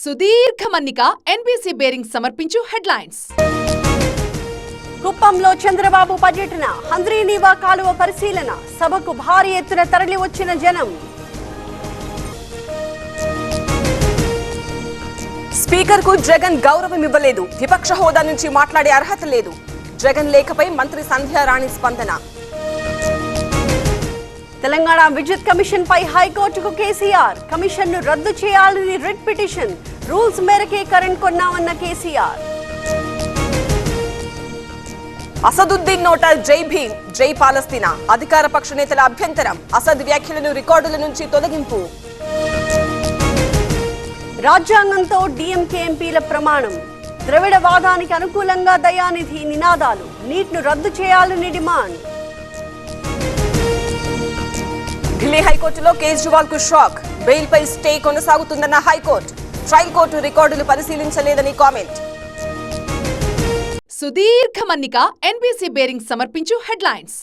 సుదీర్ఘ మన్నిక NBC bearing సమర్పించు హెడ్లైన్స్. కుప్పంలో చంద్రబాబు పర్యటన, హంద్రీనీవా కాలువ పరిశీలన, సభకు భారీ ఎత్తున తరలి వచ్చిన జనం. స్పీకర్ కు జగన్ గౌరవం ఇవ్వలేదు, విపక్ష హోదా నుంచి మాట్లాడే అర్హత లేదు. జగన్ లేఖపై మంత్రి సంధ్యారాణి స్పందన. తెలంగాణ విద్యుత్ కమిషన్ పై హైకోర్టుకు కేసీఆర్, కమిషన్ ను రద్దు చేయాలని రిట్ పిటిషన్, రూల్స్ మేరకే కరెంట్ కొన్నామన్న కేసీఆర్. అసదుద్దీన్ నోటా జై భీమ్, జై పాలస్తీనా, అధికార పక్ష నేతల అభ్యంతరం, అసద్ వ్యాఖ్యలను రికార్డుల నుంచి తొలగింపు. రాజ్యాంగంతో డీఎంకే ఎంపీల ప్రమాణం, ద్రవిడ వాదానికి అనుకూలంగా దయానిధి నినాదాలు, నీట్ ను రద్దు చేయాలని డిమాండ్. ఢిల్లీ హైకోర్టులో కేజ్రీవాల్ కు షాక్, బెయిల్ పై స్టే కొనసాగుతుందన్న హైకోర్టు, ట్రయల్ కోర్టు రికార్డులు పరిశీలించలేదని కామెంట్. సుదీర్ఘ మన్నిక ఎన్బీసీ బేరింగ్ సమర్పించు హెడ్లైన్స్.